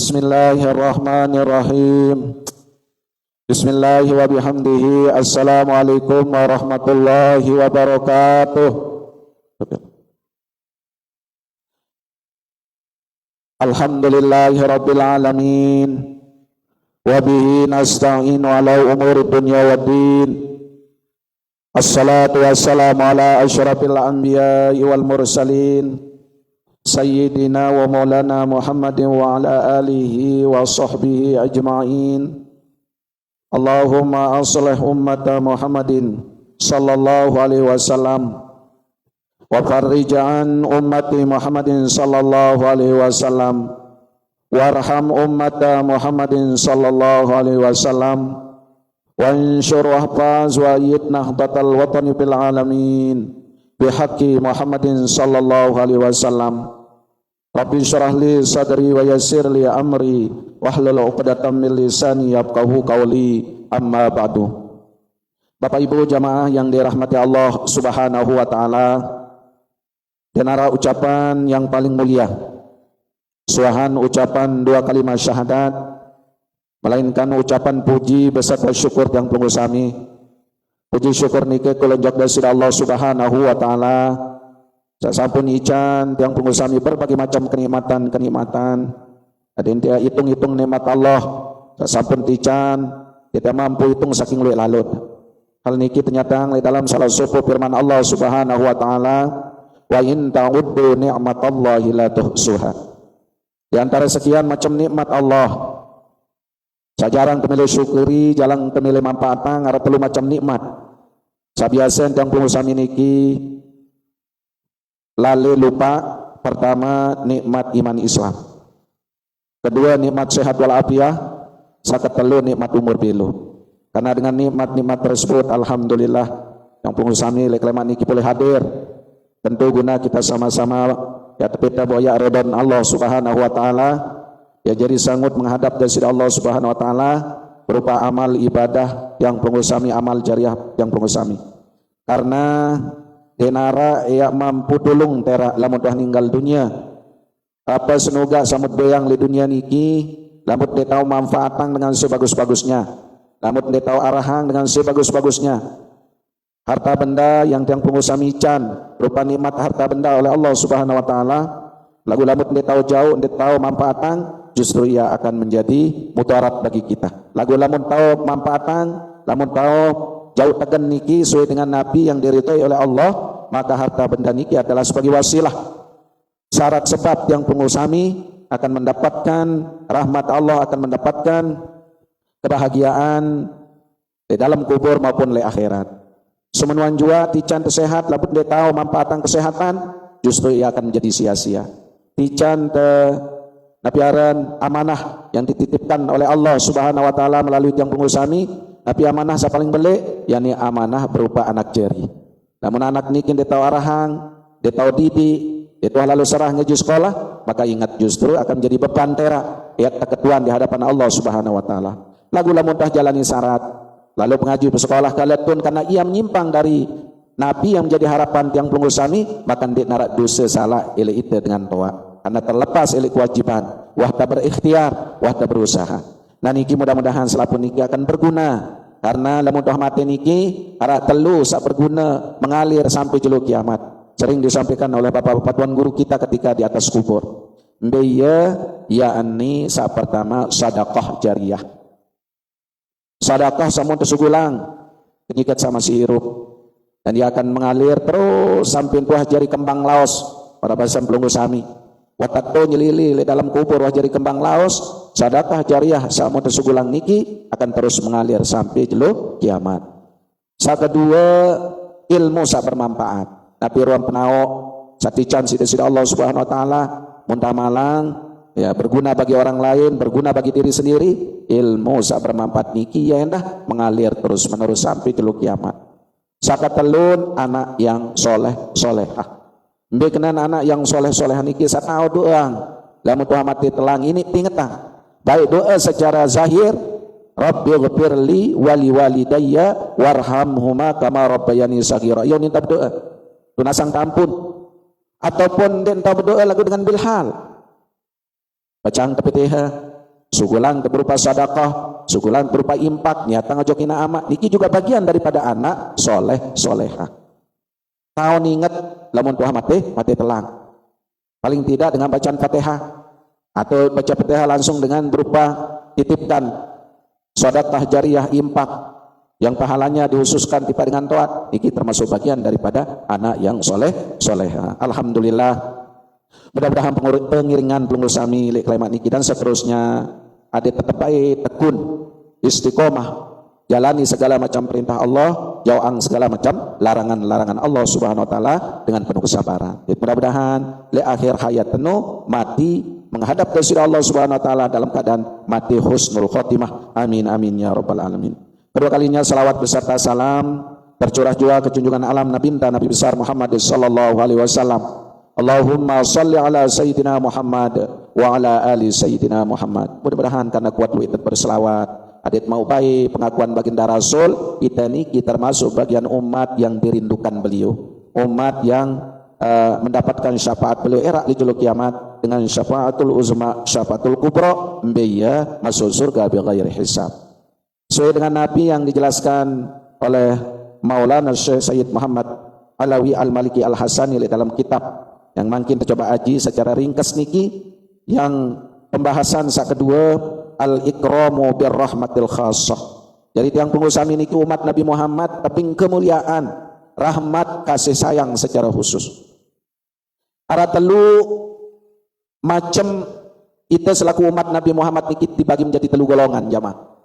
Bismillahirrahmanirrahim. Bismillahi wa bihamdihi. Assalamualaikum warahmatullahi wabarakatuh. Alhamdulillahi rabbil alamin. Wa bihi nasta'inu ala umuri dunya waddin. Assalatu wassalamu ala asyrafil anbiya'i wal mursalin Sayyidina wa maulana Muhammadin wa ala alihi wa sahbihi ajma'in. Allahumma aslih ummata Muhammadin sallallahu alaihi wasallam wa farrij an ummati Muhammadin sallallahu alaihi wasallam warham ummata Muhammadin sallallahu alaihi wasallam wa anshur wahfaz wa ayyid nahdatal watani fil alamin bihaqqi Muhammadin sallallahu alaihi wasallam. Rabbi syrah li sadri wa yassir li amri wahlul 'uqdatam min lisani yafqahu qawli, amma ba'du. Bapak Ibu jamaah yang dirahmati Allah Subhanahu wa taala, denara ucapan yang paling mulia, suahan ucapan dua kalimat syahadat, melainkan ucapan puji beserta syukur yang pengusami. Puji syukur nike kulunjak dari Allah Subhanahu wa taala. Sasampun ican yang pengusami berbagai macam kenikmatan. Ada yang dia hitung-hitung nikmat Allah. Sasampun ican kita mampu hitung saking luwih lalut. Hal niki ternyata dalam salah satu firman Allah Subhanahu wa taala, wa in ta'uddu ni'matallahi la tuhsuha. Di antara sekian macam nikmat Allah, sajarang pemilih syukuri, jalan pemilih manfaatan, ada perlu macam nikmat. Sabiasen yang pengusami niki lalu lupa. Pertama, nikmat iman Islam. Kedua, nikmat sehat walafiat. Saketelu, nikmat umur pilu. Karena dengan nikmat-nikmat tersebut, alhamdulillah, yang pengusami lekleman niki boleh hadir. Tentu guna kita sama-sama ya tepita boya redon Allah Subhanahu wa taala, ya jadi sanggup menghadap dari Allah Subhanahu wa taala berupa amal ibadah yang pengusami, amal jariah yang pengusami. Karena denara ya mampu tulung tera lamun dah ninggal dunia. Apa senuga samut beang di dunia niki, lamun dia tahu manfaatan dengan sebagus-bagusnya, lamun dia tahu arahan dengan sebagus-bagusnya. Harta benda yang pengusami can berupa nikmat harta benda oleh Allah Subhanahu wa taala, lagu lamun dia tahu jauh, dia tahu manfaatan, justru ia akan menjadi mudarat bagi kita. Lagu lamun tahu manfaatan, lamun tahu jauh tegan niki sesuai dengan Nabi yang diridhoi oleh Allah, maka harta benda niki adalah sebagai wasilah, syarat sebab yang pengusami akan mendapatkan rahmat Allah, akan mendapatkan kebahagiaan di dalam kubur maupun di akhirat. Semenuan jua tican sehat, labut dia tahu manfaatan kesehatan, justru ia akan menjadi sia-sia. Tican napiaran amanah yang dititipkan oleh Allah Subhanahu wa taala melalui tiang pengusami. Tapi amanah sa paling belik, yakni amanah berupa anak jeri. Namun anak nikin dia tahu arahan, dia tahu didik, dia tahu lalu serah ngeju sekolah, maka ingat justru akan menjadi beban tera, ya keketuan di hadapan Allah Subhanahu wa taala. Lagu lamun tah jalani syarat, lalu pengaji bersekolah kaletun karena ia menyimpang dari Nabi yang menjadi harapan tiang pengusami, maka dia narak dosa salah ele itu dengan toa. Karena terlepas ele kewajiban, wah tak berikhtiar, wah tak berusaha. Nah niki mudah-mudahan selapun niki akan berguna, karena lamun dah mati niki ara telu sak berguna mengalir sampai jeluk kiamat. Sering disampaikan oleh bapak-bapak tuan guru kita ketika di atas kubur. Mbeya yakni sak pertama sedekah jariyah. Sedekah samun tesugulang penyikat sama si hirup, dan dia akan mengalir terus sampai tuah jari kembang laos pada bahasa pelunggu sami. Watak to nyelili dalam kubur wah jari kembang laos, sedekah jariyah samun tesugulang niki akan terus mengalir sampai jeluk kiamat. Sak kedua, ilmu sak bermanfaat. Tapi ruang penao satican sida Allah Subhanahu wa taala muntah malang ya berguna bagi orang lain, berguna bagi diri sendiri. Ilmu sak bermanfaat niki ya endah mengalir terus menerus sampai jeluk kiamat. Sak telun, anak yang soleh solehah. Mbikenan anak yang soleh-soleh niki satau doang. Lamun tuah mati telang ini pingetang. Baik doa secara zahir, Rabbighfirli wali walidayya warhamhuma kama rabbayani shaghira. Yo minta doa. Tunasang tampun. Ataupun den tahu berdoa lagu dengan bilhal. Bacaan tepitiha sugulang berupa sedekah, sugulang berupa impak, nyata ngajokina amak. Niki juga bagian daripada anak soleh soleha. Tahu ingat lamun tuah mati telang. Paling tidak dengan bacaan Fatihah atau baca Fatihah langsung dengan berupa titipkan sedekah jariyah impak yang pahalanya dihususkan tiba dengan taat. Niki termasuk bagian daripada anak yang soleh soleha. Alhamdulillah. Mudah-mudahan pengiringan pengurus sami lek klemat niki dan seterusnya ada tetap baik tekun istiqomah jalani segala macam perintah Allah, jauhang segala macam larangan-larangan Allah Subhanahu wa taala dengan penuh kesabaran. Mudah-mudahan le akhir hayat penuh mati menghadap ke sisi Allah Subhanahu wa taala dalam keadaan mati husnul khotimah. Amin amin ya rabbal alamin. Kedua kalinya salawat beserta salam tercurah jua ke junjungan alam Nabi besar Muhammad sallallahu alaihi wasallam. Allahumma salli ala Sayyidina Muhammad wa ala ali Sayyidina Muhammad. Mudah-mudahan karena kuat duit berselawat adik mau baik pengakuan baginda Rasul, kita niki termasuk bagian umat yang dirindukan beliau, umat yang mendapatkan syafaat beliau era di julu kiamat dengan syafaatul uzma, syafaatul kubra, mbeya masuk surga bighairi hisab. Sesuai dengan Nabi yang dijelaskan oleh Maulana Syekh Sayyid Muhammad Alawi Al-Maliki Al-Hasani dalam kitab yang mungkin tercoba aji secara ringkas niki yang pembahasan sak kedua al-ikramu birrahmatil khassah. Jadi tiang pengusami niki umat Nabi Muhammad tapi kemuliaan, rahmat, kasih sayang secara khusus. Ara telu macam kita selaku umat Nabi Muhammad niki dibagi menjadi telu golongan jamaah.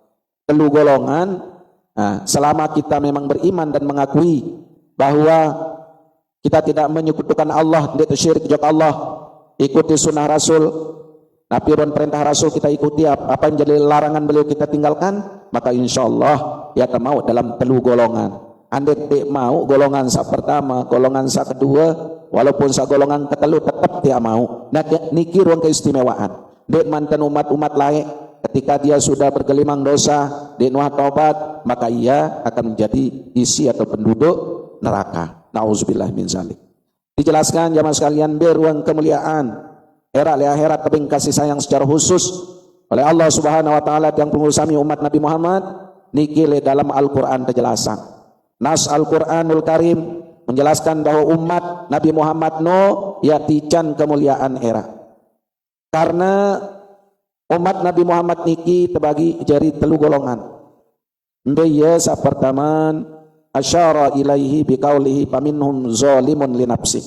Telu golongan. Nah, selama kita memang beriman dan mengakui bahwa kita tidak menyekutukan Allah, tidak syirik kepada Allah, ikuti sunnah Rasul, Nabi dan perintah Rasul kita ikuti, apa yang jadi larangan beliau kita tinggalkan, maka insya Allah ya mau dalam telu golongan. Anda tidak mau golongan sak pertama, golongan sak kedua, walaupun sak golongan ketelu tetap tidak mau. Nah niki ruang keistimewaan. Dek mantan umat-umat lain ketika dia sudah bergelimang dosa, dia nuah taubat, maka ia akan menjadi isi atau penduduk neraka. Nauzubillah min zalik. Dijelaskan jamaah sekalian beruang kemuliaan era le akhirat tapi kasih sayang secara khusus oleh Allah Subhanahu wa taala yang pengurusami umat Nabi Muhammad niki le dalam Al-Qur'an terjelasan. Nas Al-Qur'anul Karim menjelaskan bahwa umat Nabi Muhammad ya tican kemuliaan era. Karena umat Nabi Muhammad niki terbagi jadi telu golongan. Mbeya sa pertamaan asyara ilaihi biqaulihi paminhum zalimun li nafsi.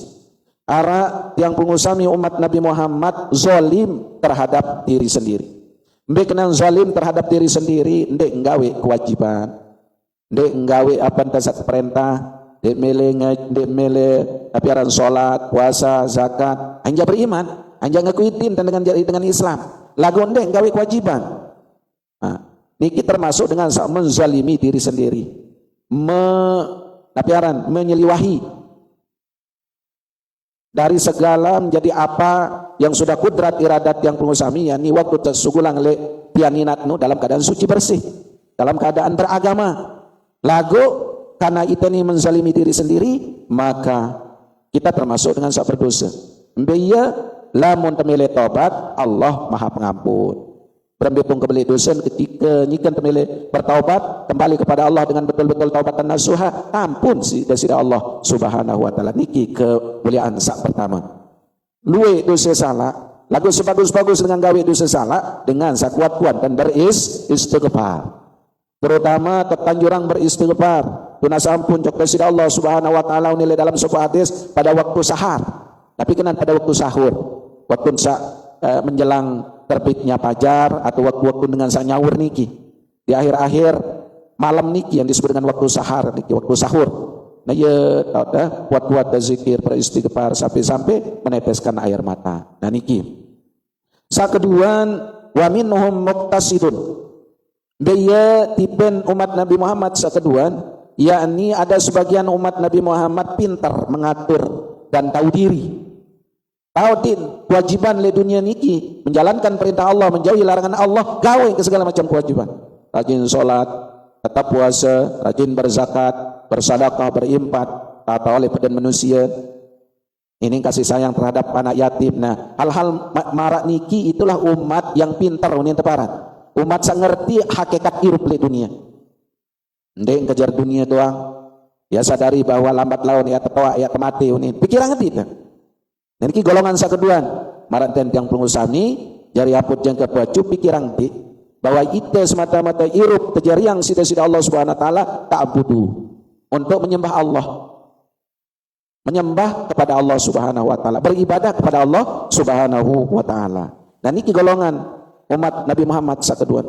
Ara yang pengusami umat Nabi Muhammad zalim terhadap diri sendiri. Mbek nang zalim terhadap diri sendiri ndek nggawe kewajiban. Ndek nggawe apa tasat perintah, ndek mele apiaran salat, puasa, zakat. Anja beriman, anja ngakuitin dengan Islam. Lagu ndek nggawe kewajiban. Nah, niki termasuk dengan menzalimi diri sendiri. Menyeliwahi dari segala menjadi apa yang sudah kudrat iradat yang pengusami yakni waktu tersugulang le pianinatnu dalam keadaan suci bersih, dalam keadaan beragama. Lagu karena itu nih menzalimi diri sendiri, maka kita termasuk dengan sak berdosa. Mbeya lamun temele tobat, Allah Maha Pengampun. Berambipung kembali dosa ketika nyikan temele bertaubat kembali kepada Allah dengan betul-betul taubatan nasuha, ampun dari Allah Subhanahu wa taala. Niki kemuliaan sak pertama. Luwe dosa salah, lagu sebagus-bagus dengan gawe dosa salah dengan sak kuat-kuat dan beristighfar. Terutama tetanjurang beristighfar. Tunas ampun cok dari Allah Subhanahu wa taala nilai dalam sebuah hadis pada waktu sahar. Tapi kena pada waktu sahur. Waktu menjelang terbitnya fajar atau waktu-waktu dengan sanyawur niki di akhir-akhir malam niki yang disebut dengan waktu sahar niki, waktu sahur. Nah ya kuat-kuat zikir beristighfar sampai meneteskan air mata. Nah niki sakeduan wa minhum muqtasidun. Dia tipen umat Nabi Muhammad sakeduan yakni ada sebagian umat Nabi Muhammad pintar mengatur dan tahu diri. Tahu kewajiban le dunia niki menjalankan perintah Allah, menjauhi larangan Allah, gawe ke segala macam kewajiban. Rajin sholat, tetap puasa, rajin berzakat, bersedekah, berimpat, tata oleh badan manusia. Ini kasih sayang terhadap anak yatim. Nah, hal-hal marak niki itulah umat yang pintar ini teparat. Umat sang ngerti hakikat hidup di dunia. Ndek kejar dunia doang. Ya sadari bahwa lambat laun ya tertawa ya mati ini. Pikiran ngerti itu. Dan ini golongan sakeduan. Maranten yang pengusaha ini jari aput yang kepacu pikiran ngerti bahwa itu semata-mata hirup kejariang sida-sida Allah Subhanahu wa taala ta'budu untuk menyembah Allah. Menyembah kepada Allah Subhanahu wa taala, beribadah kepada Allah Subhanahu wa taala. Dan ini golongan umat Nabi Muhammad sakeduan.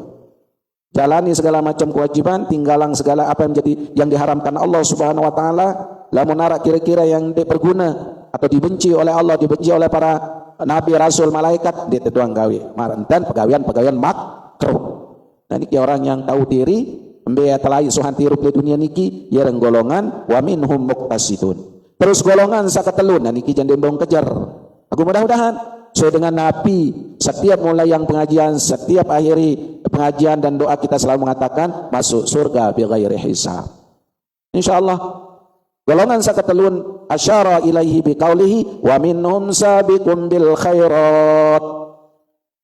Jalani segala macam kewajiban, tinggalan segala apa yang menjadi yang diharamkan Allah Subhanahu wa taala, lamun ara kira-kira yang berguna atau dibenci oleh Allah, dibenci oleh para nabi, rasul, malaikat, dia tuang gawe. Marantan pegawaian makruh. Dan ini orang yang tahu diri, embe telai suhan tirup di dunia niki, ya golongan wa minhum muqtasidun. Terus golongan sakatelun, nah niki jangan dembong kejar. Aku mudah-mudahan sesuai dengan Nabi, setiap mulai yang pengajian, setiap akhiri pengajian dan doa kita selalu mengatakan masuk surga bi ghairi hisab. Insyaallah. Golongan sakatelun asyara ilaihi biqaulihi wa minhum sabiqun bil khairat.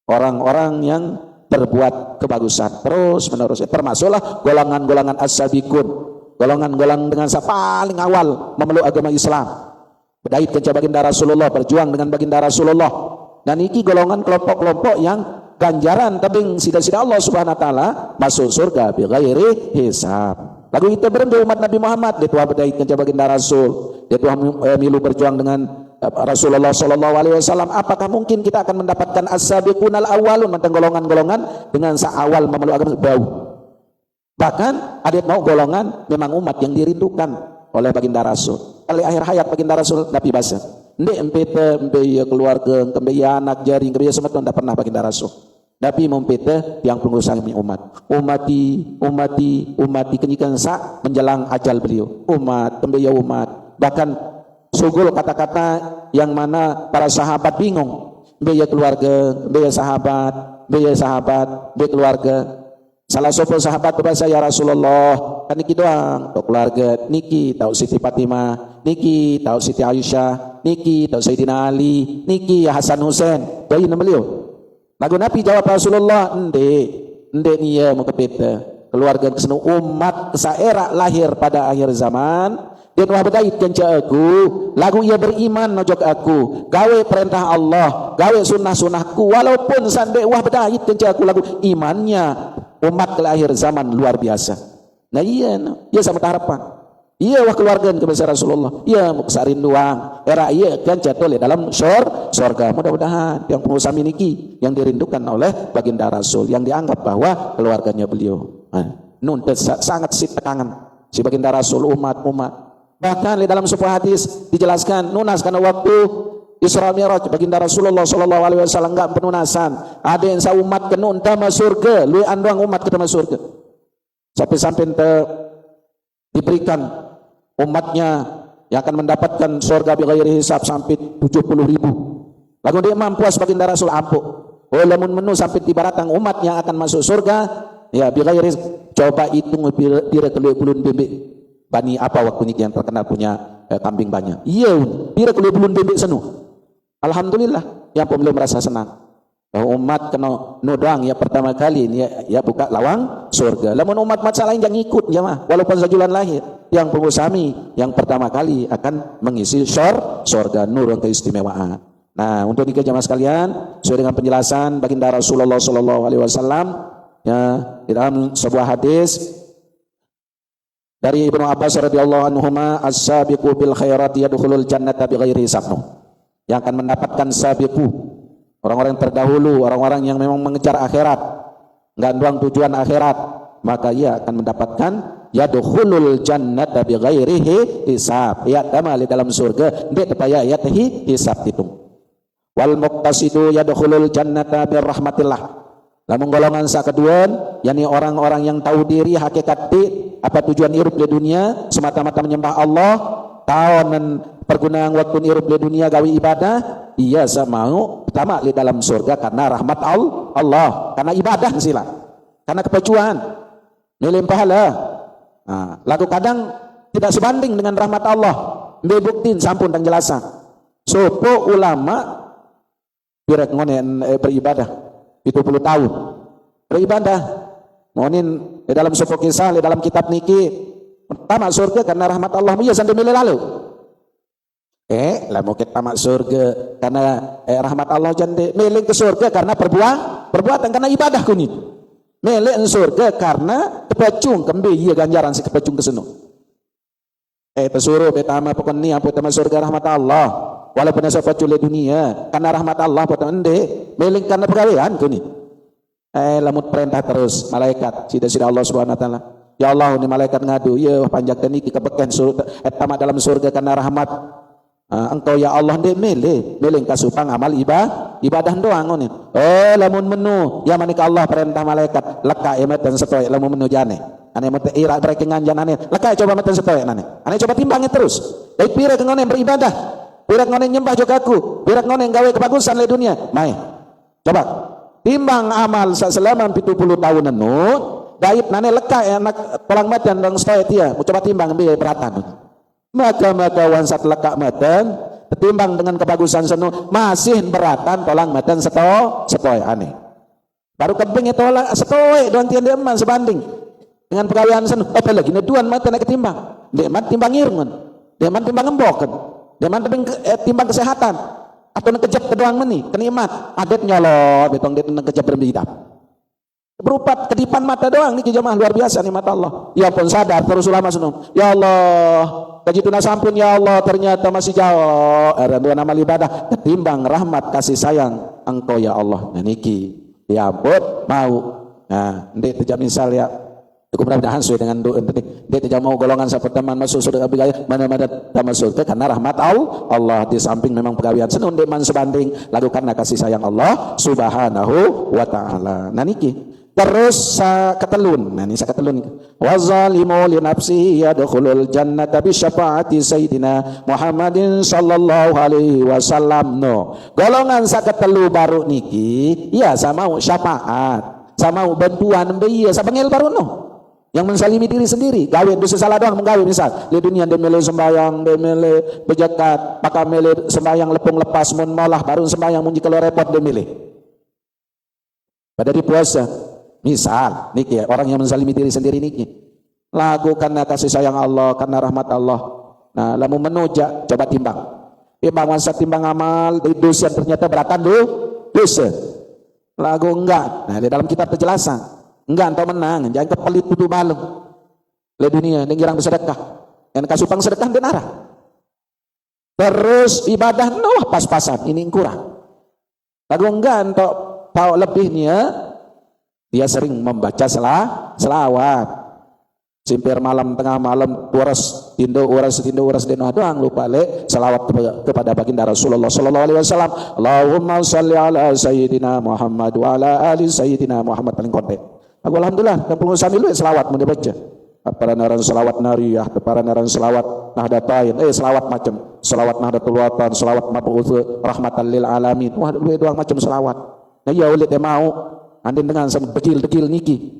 Orang-orang yang berbuat kebagusan terus menerus. Termasuklah golongan-golongan as-sabiqun. Golongan-golongan dengan paling awal memeluk agama Islam. Berdait kencah baginda Rasulullah, berjuang dengan baginda Rasulullah. Dan ini golongan kelompok-kelompok yang ganjaran tabing sida-sida Allah Subhanahu wa taala masuk surga bi ghairi hisab. Lagu itu berenda umat Nabi Muhammad, dia tuah berdait kencah baginda Rasul, dia tuah milu berjuang dengan Rasulullah sallallahu alaihi wasallam. Apakah mungkin kita akan mendapatkan as-sabiqunal awwalun tentang golongan-golongan dengan seawal memeluk agama bau? Bahkan ada mau golongan memang umat yang dirindukan oleh baginda Rasul. Kali akhir hayat baginda Rasul Nabi basa. Ndek empete ya keluarga, ya anak jari, ya semua tidak pernah baginda Rasul. Nabi mempete yang pengusaha umat. Umati kenyikan sa menjelang ajal beliau. Umat. Bahkan sugul kata-kata yang mana para sahabat bingung. Ya keluarga, ya sahabat, ya keluarga. Salah satu sahabat berkata, ya Rasulullah, kan niki doang, untuk keluarga, niki tahu Siti Fatimah, niki tahu Siti Aisyah, niki tahu Sayyidina Ali, niki ya Hasan Husain, bayi nama beliau. Lagu Nabi jawab Rasulullah, ende niya mau kepeta, keluarga kesenu umat kesaera lahir pada akhir zaman, dia wah berdait kenca aku, lagu ia beriman nojok aku, gawe perintah Allah, gawe sunnah-sunnahku, walaupun sande wah berdait kenca aku lagu imannya. Umat ke akhir zaman luar biasa. Nah iya sama harapan. Iya wah keluarga kepada Rasulullah. Iya mau kesarinduang. Era iya kan jatuh dalam surga. Mudah-mudahan yang pengusaha niki yang dirindukan oleh baginda Rasul, yang dianggap bahwa keluarganya beliau. Nun sangat tekangan si baginda Rasul umat. Bahkan di dalam sebuah hadis dijelaskan nunas karena waktu Isra Mi'raj baginda Rasulullah sallallahu alaihi wasallam enggak penunasan. Ada yang sa umat kena untama surga, lui anduang umat ke surga. Sampai diberikan umatnya yang akan mendapatkan surga bi ghairi hisab sampai 70.000. Lalu dia mampuas baginda Rasul ampuk. Oh lamun menu sampai tibaratang umat yang akan masuk surga, ya bi ghairi coba hitung pira keluar bulun bebek. Bani apa waktu ini yang terkenal punya kambing banyak. Iya, pira keluar bulun bebek senu. Alhamdulillah yang pemilu merasa senang bahwa umat kena nodang ya pertama kali ini ya buka lawang surga. Lamun umat lain yang ikut ya mah walaupun sajulan lahir yang pengusami yang pertama kali akan mengisi surga nur yang keistimewaan. Nah untuk nikah jamaah sekalian sesuai dengan penjelasan baginda Rasulullah sallallahu alaihi wasallam ya di dalam sebuah hadis dari Ibnu Abbas radhiyallahu anhuma as-sabiqu bil khairati yadkhulul jannata bighairi hisab. Yang akan mendapatkan sabiqu, orang-orang yang terdahulu, orang-orang yang memang mengejar akhirat, enggak doang tujuan akhirat, maka ia akan mendapatkan yadkhulul jannata bighairi hisab. Ya tamal dalam surga dia tepaya ya hisab itu. Wal muqtasidu yadkhulul jannata birrahmatillah. Lamun golongan sakeduan yakni orang-orang yang tahu diri hakikat apa tujuan hidup di dunia semata-mata menyembah Allah, tahunan pergunaan waktu hidup di dunia gawe ibadah, ia mau pertama di dalam surga karena rahmat Allah, karena ibadah sila, karena kepecuan, nilai pahala. Nah, lagu kadang tidak sebanding dengan rahmat Allah. Buktiin sampun dan jelasan. Sopo ulama pirek ngonen beribadah 70 tahun. Beribadah ngonin di dalam sopo kisah di dalam kitab niki tamak surga karena rahmat Allah iya sampai milih lalu. Lah mau kita tamak surga karena rahmat Allah jande milih ke surga karena perbuatan karena ibadah kuni. Milih surga karena kepacung kembe iya ganjaran si kepacung keseno. Pesuruh betama pokon ni apa tamak surga rahmat Allah. Walaupun asa pacule dunia karena rahmat Allah potong ende milih karena pegawaian kuni. Lamut perintah terus malaikat sida Allah Subhanahu wa taala. Ya Allah ni malaikat ngadu ya panjak niki kebeken surga tamak dalam surga karena rahmat engkau ya Allah ndek milih kasupang amal ibadah doang ngono. Lamun menu ya manika Allah perintah malaikat leka emeten setoy lamun menu jane. Ane mete ira brekingan janane leka coba meten setoy nane. Ane coba timbangi terus. Baik pira ngone beribadah. Pira ngone nyembah jogaku, pira ngone gawe kebagusan le dunia. Mai. Coba timbang amal selama 70 tahun nenut, gaib nane leka enak tolang meten dong setoy tia. Coba timbang biaya beratan. Maka wansat lekak meten ketimbang dengan kebagusan senu masih beratan tolang meten setoi aneh baru kebing itu setoi doang tian deman sebanding dengan pegawaian senu apa lagi neduan meten ketimbang deman timbang irngun deman timbang ngemboken deman timbang kesehatan atau nekejap kedoang meni kenikmat adet nyolot betong det nekejap berhidap berupa kedipan mata doang nih jemaah luar biasa nih mata Allah ya pun sadar terus ulama sunum ya Allah kajituna sampun ya Allah ternyata masih jauh dua nama ibadah ketimbang rahmat kasih sayang engkau ya Allah nah niki ya ampun mau nah ndek tejak misal ya aku mudah-mudahan sesuai dengan doa ini ndek tejak mau golongan sahabat teman masuk surga abigaya mana-mana tamat surga karena rahmat Allah di samping memang pegawaian senun ndek man sebanding lalu karena kasih sayang Allah Subhanahu wa taala nah niki terus ketelun nah ini ketelun wa zalimu li nafsihi yadkhulul jannata bi syafaati sayyidina Muhammadin sallallahu alaihi wasallam no golongan saketelu baru niki ya sama syafaat sama bantuan biya sabangil baru no yang mensalimi diri sendiri gawe dosa salah doang menggawe misal di dunia demele sembayang demele bejakat pakamele sembayang lepung lepas mun malah baru sembayang mun kalau repot demele pada di puasa misal niki ya, orang yang menzalimi diri sendiri niki lagu karena kasih sayang Allah karena rahmat Allah nah lamu menuja coba timbang masa timbang amal di dosa ternyata beratan dosa lagu enggak nah di dalam kitab penjelasan enggak entah menang jangan kepelit putu malu le dunia dan girang bersedekah dan kasupang sedekah dan arah terus ibadah pas-pasan ini kurang lagu enggak entah tahu lebihnya dia sering membaca selawat simpir malam tengah malam uras tindo deno doang lupa le selawat kepada baginda Rasulullah sallallahu alaihi wasallam Allahumma shalli ala sayyidina Muhammad wa ala ali sayyidina Muhammad paling konten aku alhamdulillah dan pengusaha milu selawat mau dibaca para naran selawat nariyah para naran selawat nahdatain selawat macam selawat nahdatul watan selawat mab'uts rahmatan lil alamin wah dua doang macam selawat nah ya ulit mau andin dengan dekil niki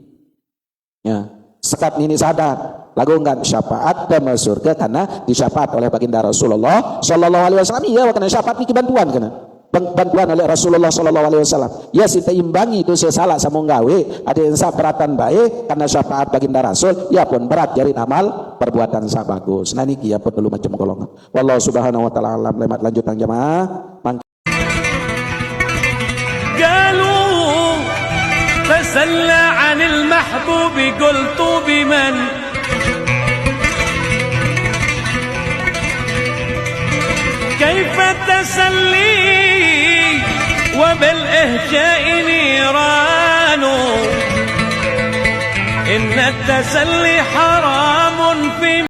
ya sekat ini sadar lagu enggak syafaat dan masuk surga karena disyafaat oleh baginda Rasulullah sallallahu alaihi wasallam iya karena syafaat niki bantuan oleh Rasulullah sallallahu alaihi wasallam ya si imbangi itu salah sama gawe ada yang beratan baik karena syafaat baginda Rasul ya pun berat jadi amal perbuatan sa bagus nah niki ya perlu macam golongan wallahu subhanahu wa taala alam lemat lanjutan jemaah تسلى عن المحبوب قلت بمن كيف التسلي وبالإهجاء نيران إن التسلي حرام في